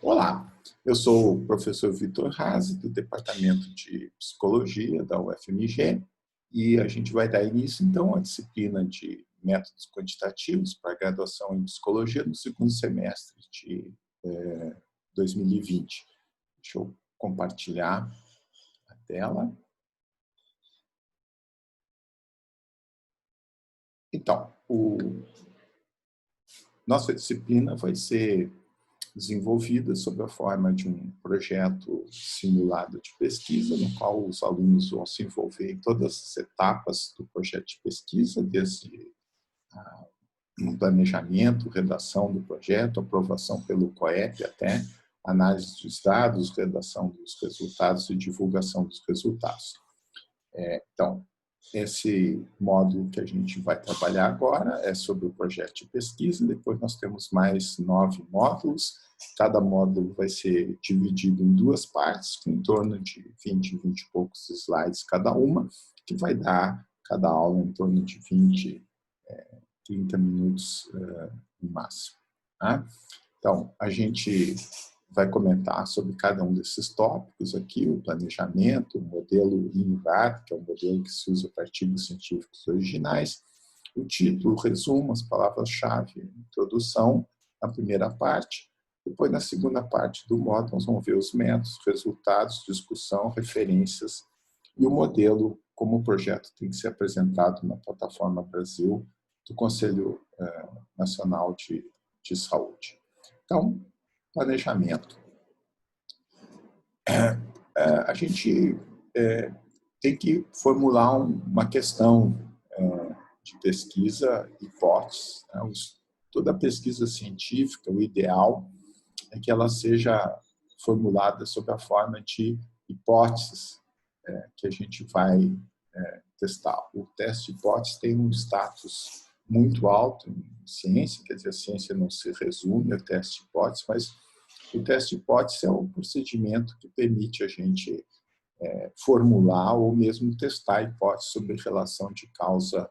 Olá, eu sou o professor Vitor Razi, do Departamento de Psicologia da UFMG, e a gente vai dar início, então, à disciplina de métodos quantitativos para a graduação em Psicologia no segundo semestre de 2020. Deixa eu compartilhar a tela. Então, nossa disciplina vai ser desenvolvida sob a forma de um projeto simulado de pesquisa, no qual os alunos vão se envolver em todas as etapas do projeto de pesquisa, desde o planejamento, redação do projeto, aprovação pelo COEP, até análise dos dados, redação dos resultados e divulgação dos resultados. Então, esse módulo que a gente vai trabalhar agora é sobre o projeto de pesquisa. Depois nós temos mais 9 módulos. Cada módulo vai ser dividido em 2 partes, com em torno de 20 e poucos slides cada uma, que vai dar cada aula em torno de 30 minutos no máximo. Tá? Então, a gente vai comentar sobre cada um desses tópicos aqui, o planejamento, o modelo INVAR, que é um modelo que se usa para artigos científicos originais, o título, o resumo, as palavras-chave, introdução, na primeira parte. Depois, na segunda parte do módulo, nós vamos ver os métodos, resultados, discussão, referências e o modelo, como o projeto tem que ser apresentado na plataforma Brasil do Conselho Nacional de Saúde. Então, planejamento. A gente tem que formular uma questão de pesquisa, hipótese. Toda pesquisa científica, o ideal é que ela seja formulada sob a forma de hipóteses que a gente vai testar. O teste de hipótese tem um status muito alto em ciência, quer dizer, a ciência não se resume ao teste de hipótese, mas o teste de hipótese é um procedimento que permite a gente formular ou mesmo testar a hipótese sobre relação de causa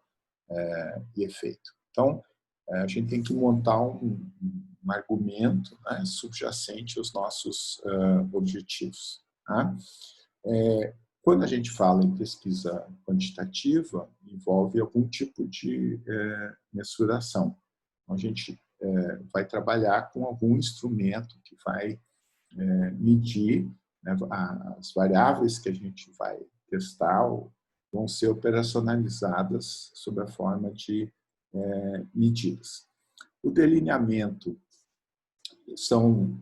e efeito. Então, a gente tem que montar um argumento, né, subjacente aos nossos objetivos. Tá? Quando a gente fala em pesquisa quantitativa, envolve algum tipo de mensuração. Então, a gente vai trabalhar com algum instrumento que vai medir, né, as variáveis que a gente vai testar vão ser operacionalizadas sob a forma de medidas. O delineamento são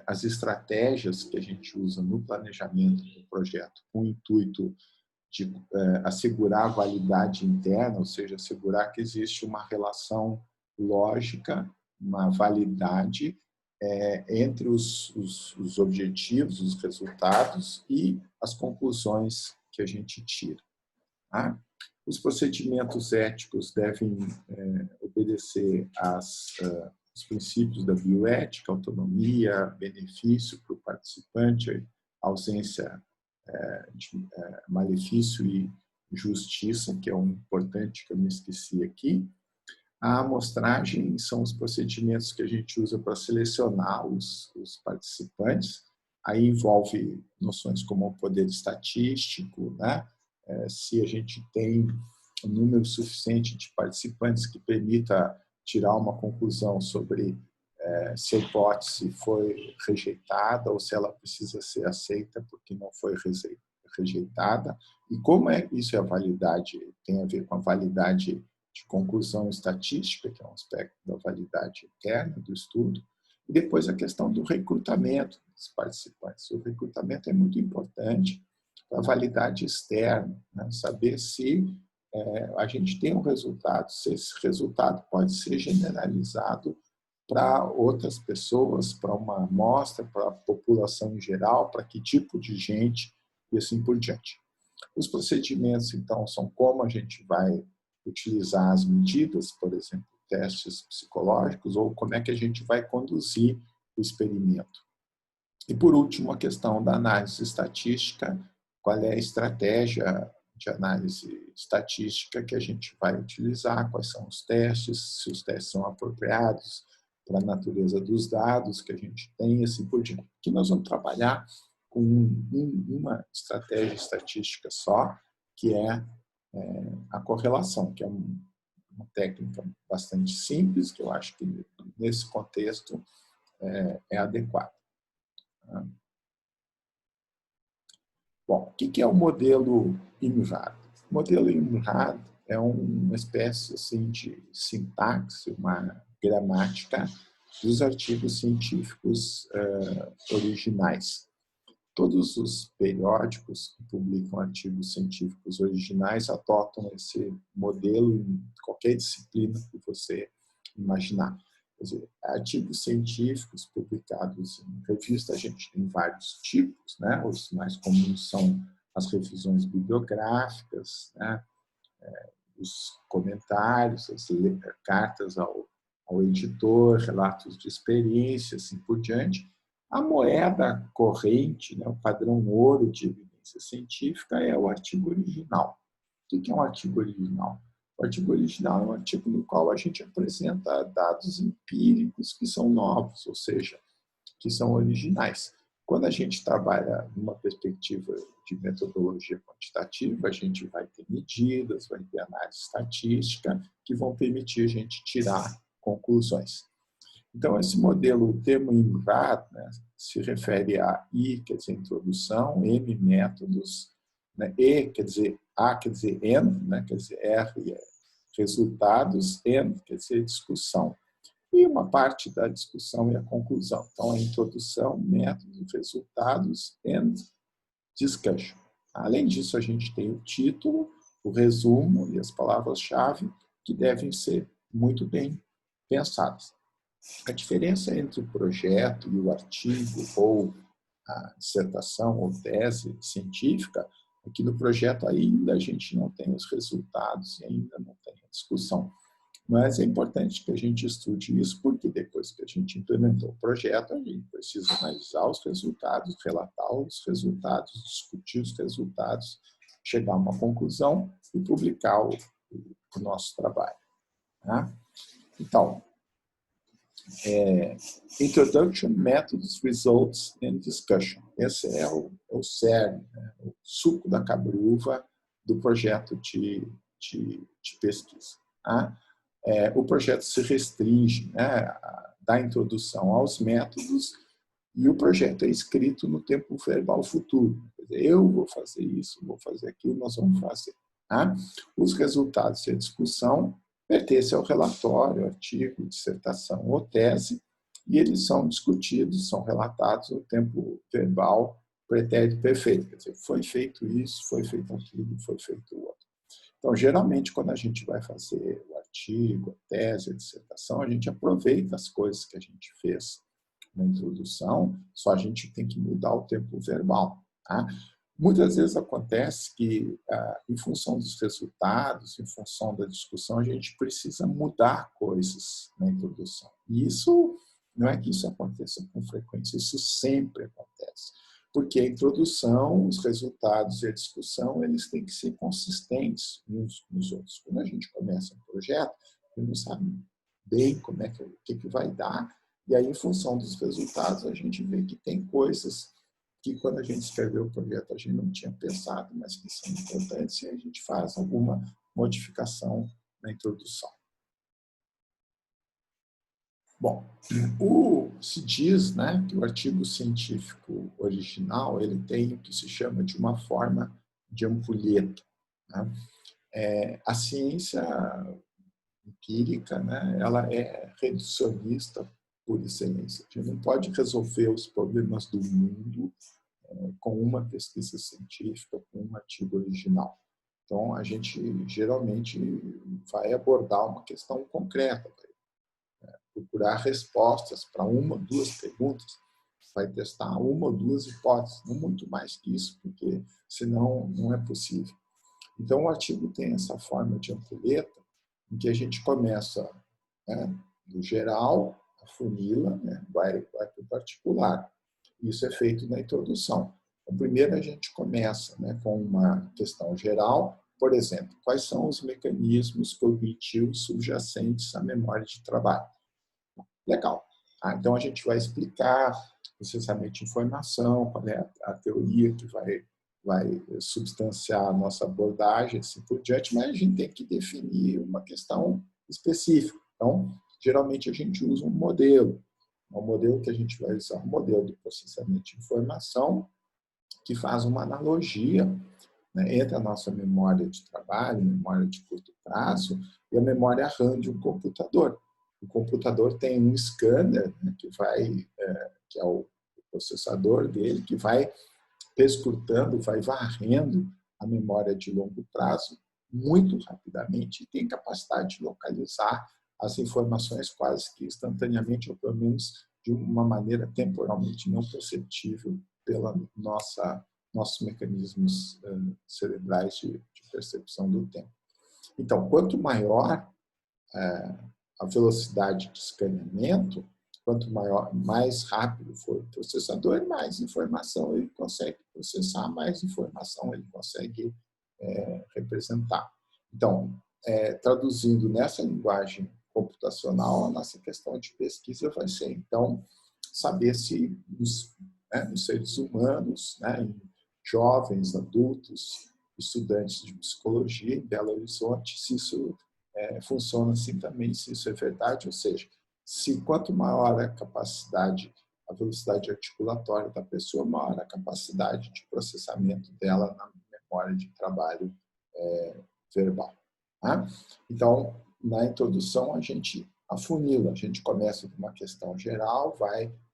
as estratégias que a gente usa no planejamento do projeto com o intuito de assegurar a validade interna, ou seja, assegurar que existe uma relação lógica, uma validade entre os objetivos, os resultados e as conclusões que a gente tira. Tá? Os procedimentos éticos devem obedecer os princípios da bioética, autonomia, benefício para o participante, ausência de malefício e justiça, que é um importante que eu me esqueci aqui. A amostragem são os procedimentos que a gente usa para selecionar os participantes. Aí envolve noções como o poder estatístico, né? Se a gente tem um número suficiente de participantes que permita tirar uma conclusão sobre se a hipótese foi rejeitada ou se ela precisa ser aceita porque não foi rejeitada. E como isso é a validade, tem a ver com a validade de conclusão estatística, que é um aspecto da validade interna do estudo, e depois a questão do recrutamento dos participantes. O recrutamento é muito importante para a validade externa, né? Saber se a gente tem um resultado, se esse resultado pode ser generalizado para outras pessoas, para uma amostra, para a população em geral, para que tipo de gente e assim por diante. Os procedimentos, então, são como a gente vai utilizar as medidas, por exemplo, testes psicológicos, ou como é que a gente vai conduzir o experimento. E, por último, a questão da análise estatística, qual é a estratégia de análise estatística que a gente vai utilizar, quais são os testes, se os testes são apropriados, para a natureza dos dados que a gente tem, assim por diante. Aqui nós vamos trabalhar com uma estratégia estatística só, que é a correlação, que é uma técnica bastante simples, que eu acho que nesse contexto é adequada. Bom, o que é o modelo IMRAD? O modelo IMRAD é uma espécie assim, de sintaxe, uma gramática dos artigos científicos originais. Todos os periódicos que publicam artigos científicos originais adotam esse modelo em qualquer disciplina que você imaginar. Quer dizer, artigos científicos publicados em revista, a gente tem vários tipos, né? Os mais comuns são as revisões bibliográficas, né? Os comentários, as cartas ao editor, relatos de experiência, assim por diante. A moeda corrente, né, o padrão ouro de evidência científica é o artigo original. O que é um artigo original? O artigo original é um artigo no qual a gente apresenta dados empíricos que são novos, ou seja, que são originais. Quando a gente trabalha numa perspectiva de metodologia quantitativa, a gente vai ter medidas, vai ter análise estatística que vão permitir a gente tirar conclusões. Então, esse modelo, o termo IMRAD, né, se refere a I, quer dizer introdução, M, métodos, né, E, quer dizer A, quer dizer N, né, quer dizer R, resultados, N, quer dizer discussão. E uma parte da discussão é a conclusão. Então, a introdução, métodos, resultados, and discussion. Além disso, a gente tem o título, o resumo e as palavras-chave que devem ser muito bem pensadas. A diferença entre o projeto e o artigo ou a dissertação ou tese científica é que no projeto ainda a gente não tem os resultados e ainda não tem a discussão. Mas é importante que a gente estude isso, porque depois que a gente implementou o projeto, a gente precisa analisar os resultados, relatar os resultados, discutir os resultados, chegar a uma conclusão e publicar o nosso trabalho. Tá? Então, Introduction, Methods, Results and Discussion. Esse é o cerne, né? O suco da cabruva do projeto de pesquisa. Tá? O projeto se restringe, né, da introdução aos métodos, e o projeto é escrito no tempo verbal futuro. Quer dizer, eu vou fazer isso, vou fazer aquilo, nós vamos fazer. Tá? Os resultados e a discussão pertencem ao relatório, artigo, dissertação ou tese, e eles são discutidos, são relatados no tempo verbal pretérito perfeito. Quer dizer, foi feito isso, foi feito aquilo, foi feito o outro. Então, geralmente, quando a gente vai fazer o artigo, a tese, a dissertação, a gente aproveita as coisas que a gente fez na introdução, só a gente tem que mudar o tempo verbal. Tá? Muitas vezes acontece que, em função dos resultados, em função da discussão, a gente precisa mudar coisas na introdução. E isso não é que isso aconteça com frequência, isso sempre acontece. Porque a introdução, os resultados e a discussão, eles têm que ser consistentes uns com os outros. Quando a gente começa um projeto, a gente não sabe bem como é o que vai dar, e aí, em função dos resultados, a gente vê que tem coisas que, quando a gente escreveu o projeto, a gente não tinha pensado, mas que são importantes, e a gente faz alguma modificação na introdução. Bom, se diz, né, que o artigo científico original ele tem o que se chama de uma forma de ampulheta. Né? A ciência empírica, né, ela é reducionista por excelência. A gente não pode resolver os problemas do mundo com uma pesquisa científica, com um artigo original. Então, a gente geralmente vai abordar uma questão concreta, procurar respostas para uma ou duas perguntas, vai testar uma ou duas hipóteses, não muito mais que isso, porque senão não é possível. Então, o artigo tem essa forma de ampulheta, em que a gente começa, né, do geral, a funila, né, vai para o particular. Isso é feito na introdução. Então, primeiro a gente começa, né, com uma questão geral, por exemplo, quais são os mecanismos cognitivos subjacentes à memória de trabalho? Legal. Então, a gente vai explicar processamento de informação, qual é a teoria que vai substanciar a nossa abordagem, assim por diante, mas a gente tem que definir uma questão específica. Então, geralmente, a gente usa um modelo. O modelo que a gente vai usar é um modelo de processamento de informação que faz uma analogia, né, entre a nossa memória de trabalho, memória de curto prazo, e a memória RAM de um computador. O computador tem um scanner, né, que é o processador dele, que vai perscrutando, vai varrendo a memória de longo prazo muito rapidamente e tem capacidade de localizar as informações quase que instantaneamente, ou pelo menos de uma maneira temporalmente não perceptível pela nossos mecanismos cerebrais de percepção do tempo. Então, quanto maior a velocidade de escaneamento, quanto mais rápido for o processador, mais informação ele consegue processar, mais informação ele consegue representar. Então, traduzindo nessa linguagem computacional, a nossa questão de pesquisa vai ser, então, saber se nos seres humanos, né, em jovens, adultos, estudantes de psicologia em Belo Horizonte, se isso funciona assim também, se isso é verdade, ou seja, se quanto maior a capacidade, a velocidade articulatória da pessoa, maior a capacidade de processamento dela na memória de trabalho verbal. Tá? Então, na introdução, a gente afunila, a gente começa com uma questão geral,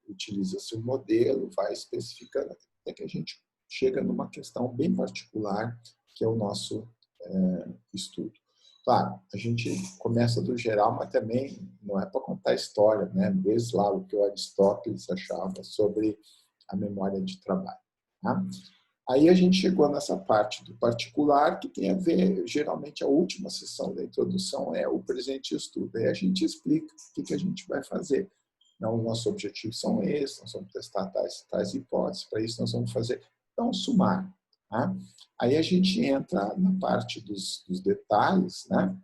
utiliza-se um modelo, vai especificando, até que a gente chega numa questão bem particular, que é o nosso estudo. Claro, a gente começa do geral, mas também não é para contar história, né? Desde lá o que o Aristóteles achava sobre a memória de trabalho. Tá? Aí a gente chegou nessa parte do particular, que tem a ver, geralmente, a última sessão da introdução é o presente estudo. Aí a gente explica o que a gente vai fazer. Então, nossos objetivos são esses, nós vamos testar tais hipóteses, para isso nós vamos fazer um sumário. Tá? Aí a gente entra na parte dos detalhes, né?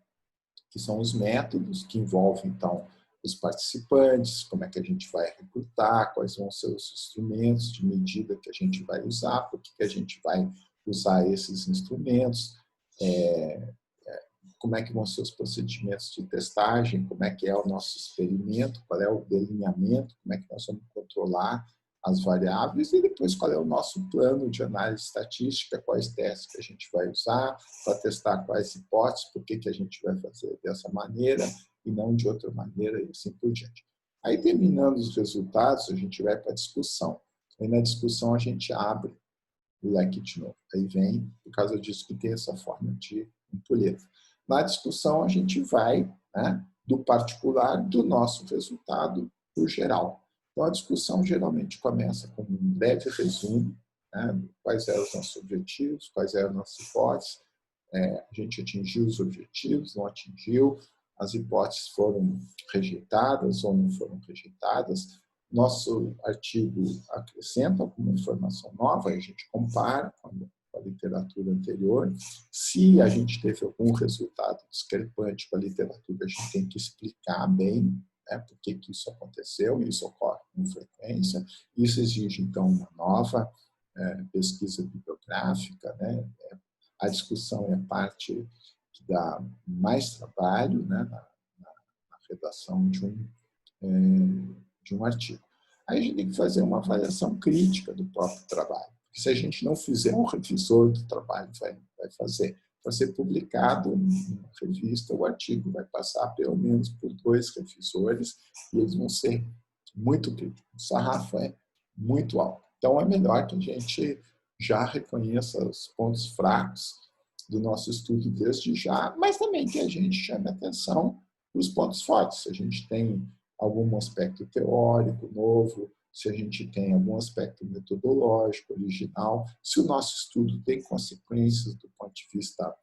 Que são os métodos que envolvem, então, os participantes, como é que a gente vai recrutar, quais vão ser os instrumentos de medida que a gente vai usar, por que a gente vai usar esses instrumentos, como é que vão ser os procedimentos de testagem, como é que é o nosso experimento, qual é o delineamento, como é que nós vamos controlar as variáveis e depois qual é o nosso plano de análise estatística, quais testes que a gente vai usar para testar quais hipóteses, por que a gente vai fazer dessa maneira e não de outra maneira e assim por diante. Aí, terminando os resultados, a gente vai para a discussão. Aí, na discussão, a gente abre o leque de novo. Aí vem, por causa disso, que tem essa forma de ampulheta. Na discussão, a gente vai, né, do particular do nosso resultado para o geral. Então, a discussão geralmente começa com um breve resumo, né, quais eram os nossos objetivos, quais eram as nossas hipóteses. A gente atingiu os objetivos, não atingiu, as hipóteses foram rejeitadas ou não foram rejeitadas. Nosso artigo acrescenta alguma informação nova, a gente compara com a literatura anterior. Se a gente teve algum resultado discrepante com a literatura, a gente tem que explicar bem, né, por que isso aconteceu, e isso ocorre com frequência. Isso exige, então, uma nova pesquisa bibliográfica, né? A discussão é parte que dá mais trabalho, né, na redação de um artigo. Aí a gente tem que fazer uma avaliação crítica do próprio trabalho. Porque se a gente não fizer, um revisor do trabalho vai fazer. Para ser publicado em uma revista, o artigo vai passar pelo menos por 2 revisores e eles vão ser muito críticos. O sarrafo é muito alto. Então, é melhor que a gente já reconheça os pontos fracos do nosso estudo desde já, mas também que a gente chame atenção para os pontos fortes. Se a gente tem algum aspecto teórico novo, se a gente tem algum aspecto metodológico original, se o nosso estudo tem consequências do ponto de vista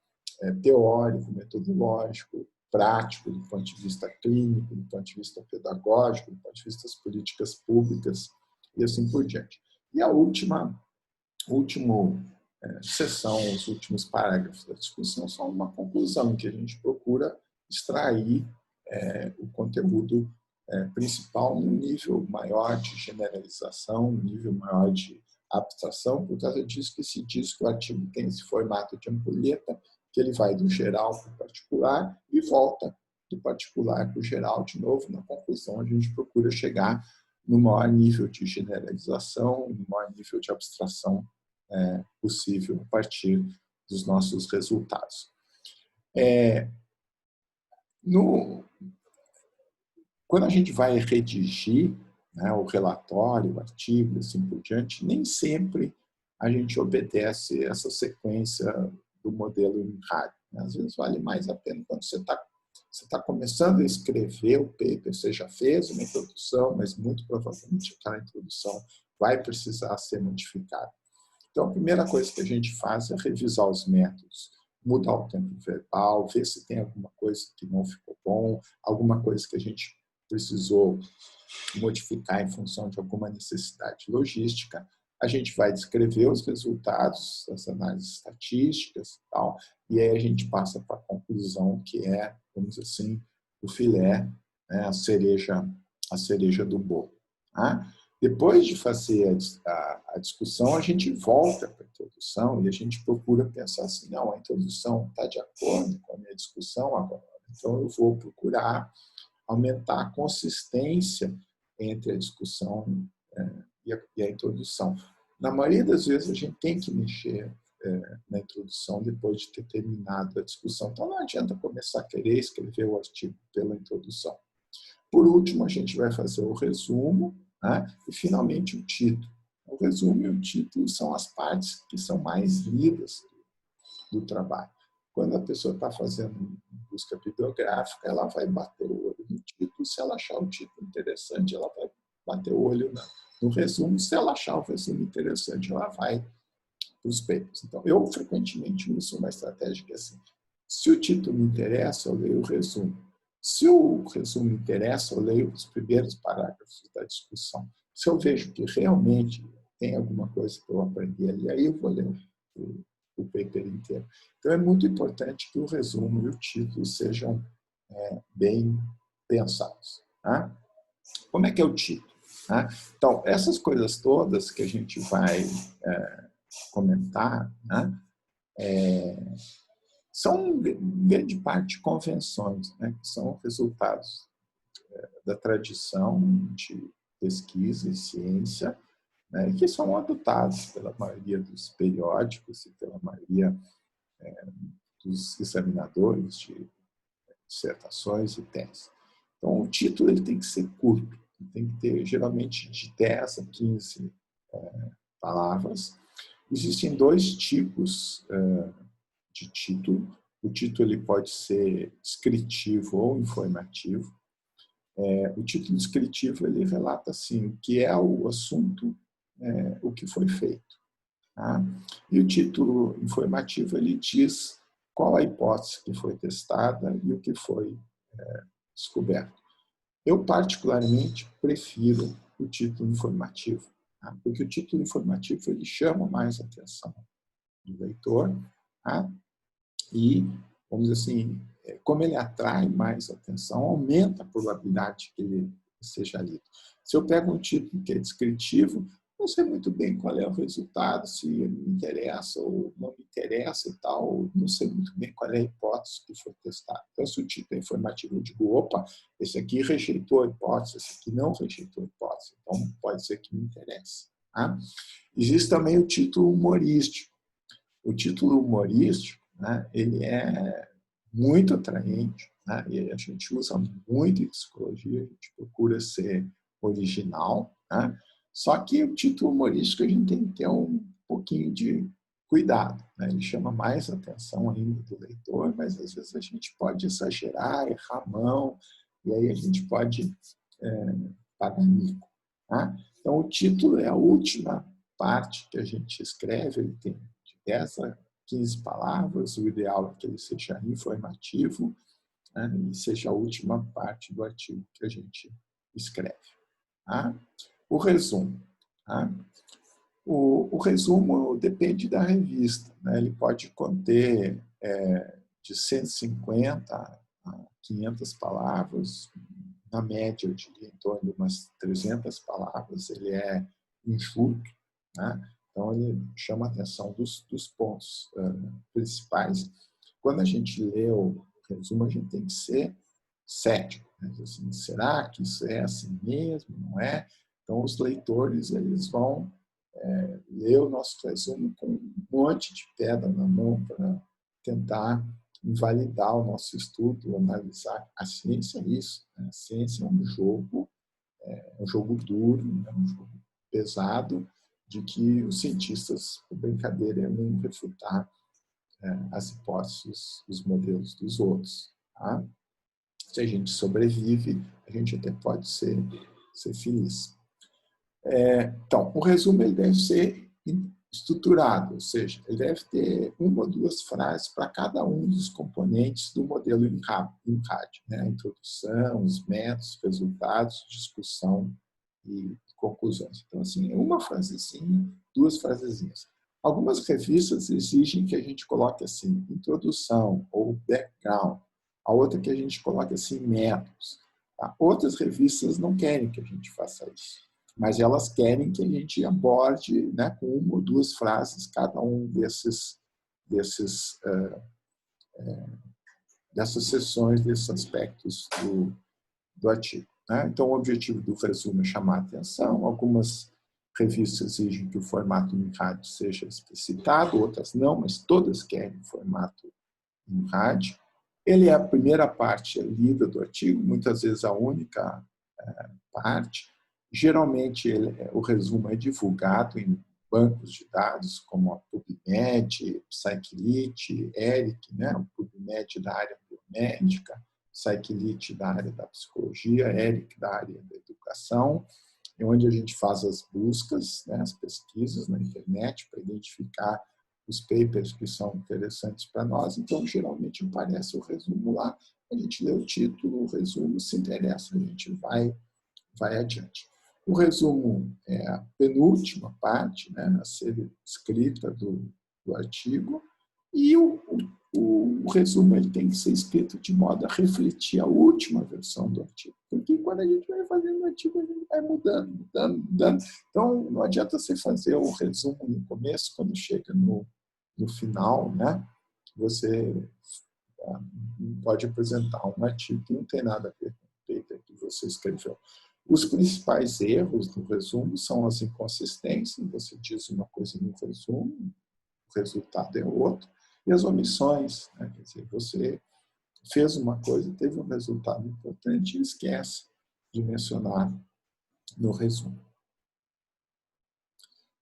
teórico, metodológico, prático, do ponto de vista clínico, do ponto de vista pedagógico, do ponto de vista das políticas públicas e assim por diante. E a última sessão, os últimos parágrafos da discussão são uma conclusão que a gente procura extrair o conteúdo principal num nível maior de generalização, um nível maior de abstração, por causa disso que se diz que o artigo tem esse formato de ampulheta, que ele vai do geral para o particular e volta do particular para o geral de novo. Na conclusão, a gente procura chegar no maior nível de generalização, no maior nível de abstração possível a partir dos nossos resultados. Quando a gente vai redigir, né, o relatório, o artigo, assim por diante, nem sempre a gente obedece essa sequência do modelo INRAD. Às vezes vale mais a pena quando você está começando a escrever o paper, você já fez uma introdução, mas muito provavelmente aquela introdução vai precisar ser modificada. Então, a primeira coisa que a gente faz é revisar os métodos, mudar o tempo verbal, ver se tem alguma coisa que não ficou bom, alguma coisa que a gente precisou modificar em função de alguma necessidade logística. A gente vai descrever os resultados das análises estatísticas e tal, e aí a gente passa para a conclusão, que é, vamos dizer assim, o filé, né, a cereja do bolo. Tá? Depois de fazer a discussão, a gente volta para a introdução e a gente procura pensar assim, não, a introdução está de acordo com a minha discussão agora, então eu vou procurar aumentar a consistência entre a discussão e a introdução. Na maioria das vezes, a gente tem que mexer na introdução depois de ter terminado a discussão. Então, não adianta começar a querer escrever o artigo pela introdução. Por último, a gente vai fazer o resumo, né? E, finalmente, o título. O resumo e o título são as partes que são mais lidas do trabalho. Quando a pessoa está fazendo busca bibliográfica, ela vai bater o olho no título. Se ela achar o título interessante, ela vai bater o olho no resumo. Se ela achar o resumo interessante, ela vai para os papers. Então, eu frequentemente uso uma estratégia que é assim, se o título me interessa, eu leio o resumo. Se o resumo me interessa, eu leio os primeiros parágrafos da discussão. Se eu vejo que realmente tem alguma coisa que eu aprendi ali, aí eu vou ler o paper inteiro. Então, é muito importante que o resumo e o título sejam bem pensados. Tá? Como é que é o título? Tá? Então, essas coisas todas que a gente vai comentar, né, são, em grande parte, convenções, né, que são resultados da tradição de pesquisa e ciência, né, que são adotados pela maioria dos periódicos e pela maioria dos examinadores de dissertações e teses. Então, o título ele tem que ser curto, tem que ter, geralmente, de 10 a 15 palavras. Existem dois tipos de título. O título ele pode ser descritivo ou informativo. O título descritivo ele relata assim, o que é o assunto, o que foi feito. Tá? E o título informativo ele diz qual a hipótese que foi testada e o que foi descoberto. Eu, particularmente, prefiro o título informativo, tá? Porque o título informativo ele chama mais a atenção do leitor, tá? E, vamos dizer assim, como ele atrai mais atenção, aumenta a probabilidade que ele seja lido. Se eu pego um título que é descritivo, não sei muito bem qual é o resultado, se me interessa ou não me interessa e tal, não sei muito bem qual é a hipótese que foi testada. Então, se o título é informativo, eu digo, opa, esse aqui rejeitou a hipótese, esse aqui não rejeitou a hipótese, então pode ser que me interesse. Tá? Existe também o título humorístico. O título humorístico, né, ele é muito atraente, né, e a gente usa muito em psicologia, a gente procura ser original, né, só que o título humorístico a gente tem que ter um pouquinho de cuidado, né, ele chama mais atenção ainda do leitor, mas às vezes a gente pode exagerar, errar a mão, e aí a gente pode pagar mico. Tá? Então, o título é a última parte que a gente escreve, ele tem de 10 a 15 palavras, o ideal é que ele seja informativo, né, e seja a última parte do artigo que a gente escreve. Tá? O resumo. Tá? O resumo depende da revista, né? Ele pode conter de 150 a 500 palavras, na média, eu diria, em torno de umas 300 palavras, ele é enxuto, né? Então, ele chama a atenção dos pontos principais. Quando a gente lê o resumo, a gente tem que ser cético, né? Assim, será que isso é assim mesmo? Não é? Então, os leitores eles vão ler o nosso resumo com um monte de pedra na mão para tentar invalidar o nosso estudo, analisar. A ciência é isso, né? A ciência é um jogo duro, né? Um jogo pesado, de que os cientistas, por brincadeira, iam refutar as hipóteses, os modelos dos outros. Tá? Se a gente sobrevive, a gente até pode ser feliz. Então, o resumo ele deve ser estruturado, ou seja, ele deve ter uma ou duas frases para cada um dos componentes do modelo INCAD, né? A introdução, os métodos, resultados, discussão e conclusões. Então, assim, uma frasezinha, duas frasezinhas. Algumas revistas exigem que a gente coloque assim, introdução ou background. A outra que a gente coloque assim, métodos. Tá? Outras revistas não querem que a gente faça isso, mas elas querem que a gente aborde, né, com uma ou duas frases cada um dessas sessões, desses aspectos do artigo. Né? Então, o objetivo do resumo é chamar a atenção. Algumas revistas exigem que o formato em rádio seja explicitado, outras não, mas todas querem formato em rádio. Ele é a primeira parte lida do artigo, muitas vezes a única parte. Geralmente, o resumo é divulgado em bancos de dados, como a PubMed, Psyclit, ERIC, né? O PubMed da área biomédica, Psyclit da área da psicologia, ERIC da área da educação, onde a gente faz as buscas, né? As pesquisas na internet para identificar os papers que são interessantes para nós. Então, geralmente, aparece o resumo lá, a gente lê o título, o resumo, se interessa, a gente vai adiante. O resumo é a penúltima parte, né, a ser escrita do artigo, e o resumo ele tem que ser escrito de modo a refletir a última versão do artigo. Porque quando a gente vai fazendo o artigo, a gente vai mudando. Então, não adianta você fazer o resumo no começo, quando chega no final, né, você não pode apresentar um artigo que não tem nada a ver com o paper que você escreveu. Os principais erros do resumo são as inconsistências, você diz uma coisa no resumo, o resultado é outro, e as omissões, né? Quer dizer, você fez uma coisa, teve um resultado importante e esquece de mencionar no resumo.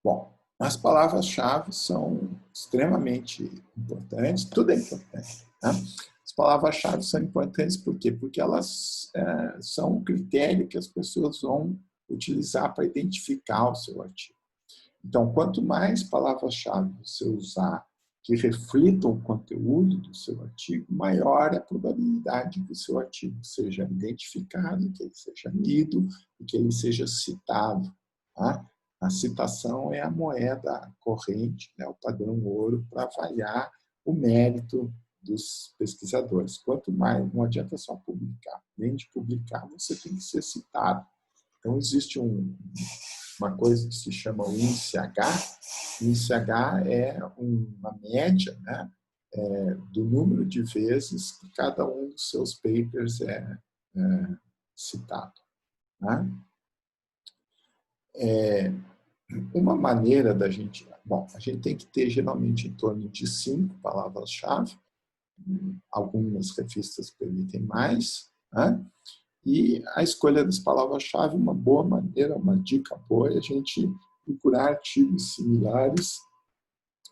Bom, as palavras-chave são extremamente importantes, tudo é importante, né? As palavras-chave são importantes por quê? Porque elas são um critério que as pessoas vão utilizar para identificar o seu artigo. Então, quanto mais palavras-chave você usar que reflitam o conteúdo do seu artigo, maior é a probabilidade que o seu artigo seja identificado, que ele seja lido e que ele seja citado. Tá? A citação é a moeda corrente, né, o padrão ouro, para avaliar o mérito dos pesquisadores. Quanto mais, não adianta só publicar. Nem de publicar, você tem que ser citado. Então, existe uma coisa que se chama o índice H. O índice H é uma média, né, do número de vezes que cada um dos seus papers é citado. Né? Uma maneira da gente... Bom, a gente tem que ter geralmente em torno de 5 palavras-chave. Algumas revistas permitem mais, né? E a escolha das palavras-chave, uma boa maneira, uma dica boa, é a gente procurar artigos similares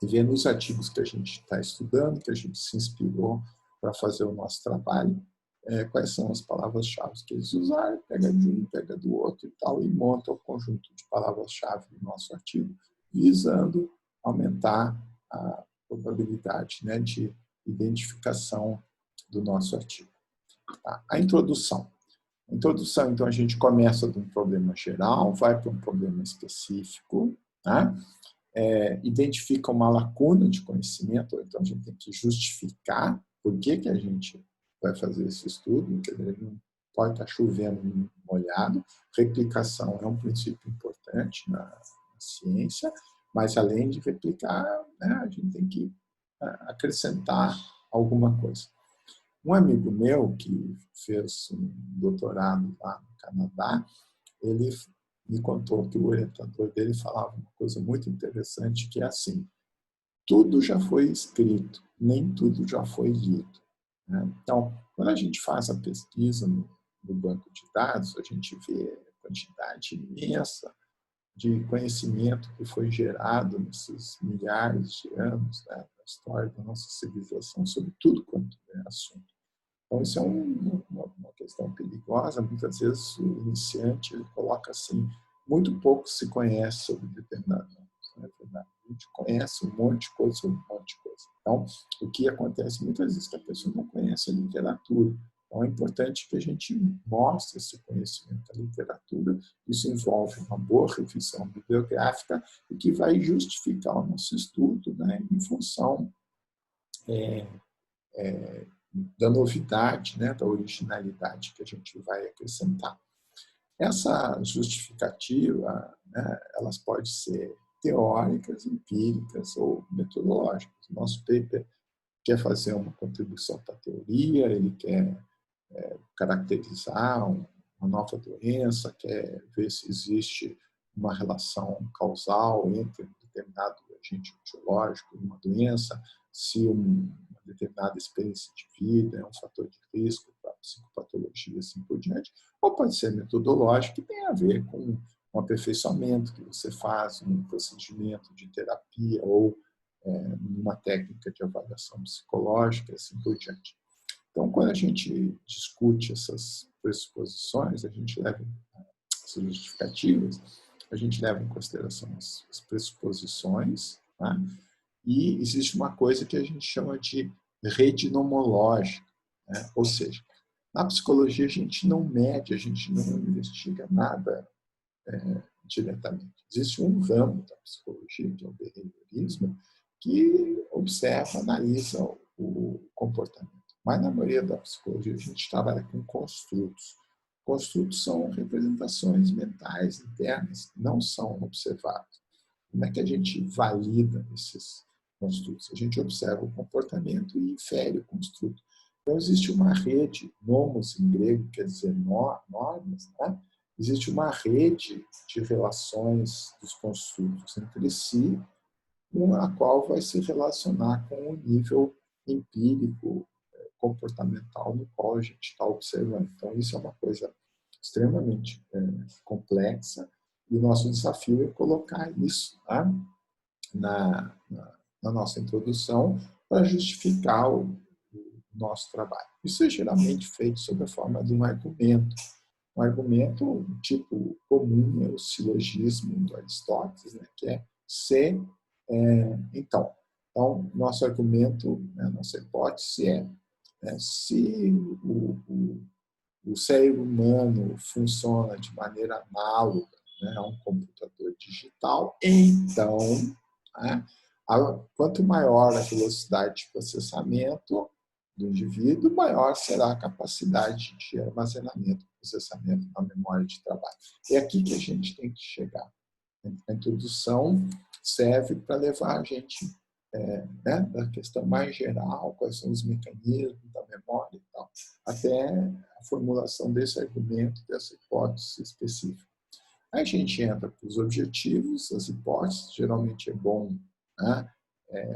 e ver nos artigos que a gente está estudando, que a gente se inspirou para fazer o nosso trabalho, quais são as palavras-chave que eles usaram, pega de um, pega do outro e tal, e monta o conjunto de palavras-chave do nosso artigo, visando aumentar a probabilidade, né, de identificação do nosso artigo. Tá? A introdução. A introdução, então, a gente começa de um problema geral, vai para um problema específico, né? Identifica uma lacuna de conhecimento, então a gente tem que justificar por que a gente vai fazer esse estudo, quer dizer, pode estar chovendo molhado. Replicação é um princípio importante na ciência, mas além de replicar, né, a gente tem que acrescentar alguma coisa. Um amigo meu que fez um doutorado lá no Canadá, ele me contou que o orientador dele falava uma coisa muito interessante, que é assim: tudo já foi escrito, nem tudo já foi dito, né? Então, quando a gente faz a pesquisa no banco de dados, a gente vê a quantidade imensa de conhecimento que foi gerado nesses milhares de anos, né, na história da nossa civilização, sobre tudo quanto é assunto. Então, isso é uma questão perigosa. Muitas vezes o iniciante ele coloca assim: muito pouco se conhece sobre determinado assunto. Não é verdade? A gente conhece um monte de coisa sobre um monte de coisa. Então, o que acontece muitas vezes é que a pessoa não conhece a literatura. Então, é importante que a gente mostre esse conhecimento da literatura. Isso envolve uma boa revisão bibliográfica e que vai justificar o nosso estudo, né, em função da novidade, né, da originalidade que a gente vai acrescentar. Essa justificativa, né, elas podem ser teóricas, empíricas ou metodológicas. O nosso paper quer fazer uma contribuição para a teoria, ele quer caracterizar uma nova doença, quer ver se existe uma relação causal entre um determinado agente etiológico e uma doença, se uma determinada experiência de vida é um fator de risco para a psicopatologia e assim por diante, ou pode ser metodológico, que tem a ver com um aperfeiçoamento que você faz num procedimento de terapia ou numa técnica de avaliação psicológica e assim por diante. Então, quando a gente discute essas pressuposições, a gente leva essas justificativas, a gente leva em consideração as pressuposições, tá? E existe uma coisa que a gente chama de rede nomológica, né? Ou seja, na psicologia a gente não mede, a gente não investiga nada diretamente. Existe um ramo da psicologia, que é o behaviorismo, que observa, analisa o comportamento. Mas na maioria da psicologia a gente trabalha com construtos. Construtos são representações mentais internas, não são observadas. Como é que a gente valida esses construtos? A gente observa o comportamento e infere o construto. Então, existe uma rede, nomos em grego quer dizer normas, né? Existe uma rede de relações dos construtos entre si, a qual vai se relacionar com o nível empírico, comportamental no qual a gente está observando. Então, isso é uma coisa extremamente complexa e o nosso desafio é colocar isso, tá, na nossa introdução para justificar o nosso trabalho. Isso é geralmente feito sob a forma de um argumento. Um argumento tipo comum é o silogismo do Aristóteles, né, que é se, então. Então, nosso argumento, né, nossa hipótese se o cérebro humano funciona de maneira análoga, né, a um computador digital, então, né, quanto maior a velocidade de processamento do indivíduo, maior será a capacidade de armazenamento, processamento na memória de trabalho. É aqui que a gente tem que chegar. A introdução serve para levar a gente né, da questão mais geral, quais são os mecanismos da memória e tal, até a formulação desse argumento, dessa hipótese específica. Aí a gente entra para os objetivos, as hipóteses. Geralmente é bom, né,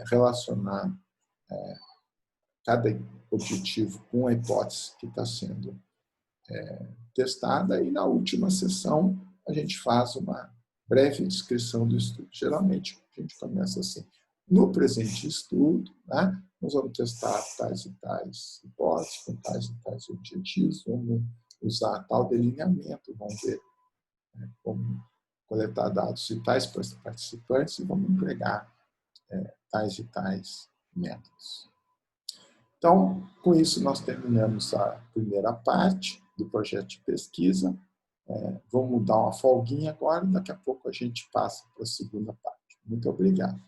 relacionar cada objetivo com a hipótese que está sendo testada, e na última sessão a gente faz uma breve descrição do estudo. Geralmente a gente começa assim: no presente estudo, né, nós vamos testar tais e tais hipóteses, com tais e tais objetivos, vamos usar tal delineamento, vamos ver, né, como coletar dados de tais participantes e vamos empregar tais e tais métodos. Então, com isso, nós terminamos a primeira parte do projeto de pesquisa. Vamos dar uma folguinha agora e daqui a pouco a gente passa para a segunda parte. Muito obrigado.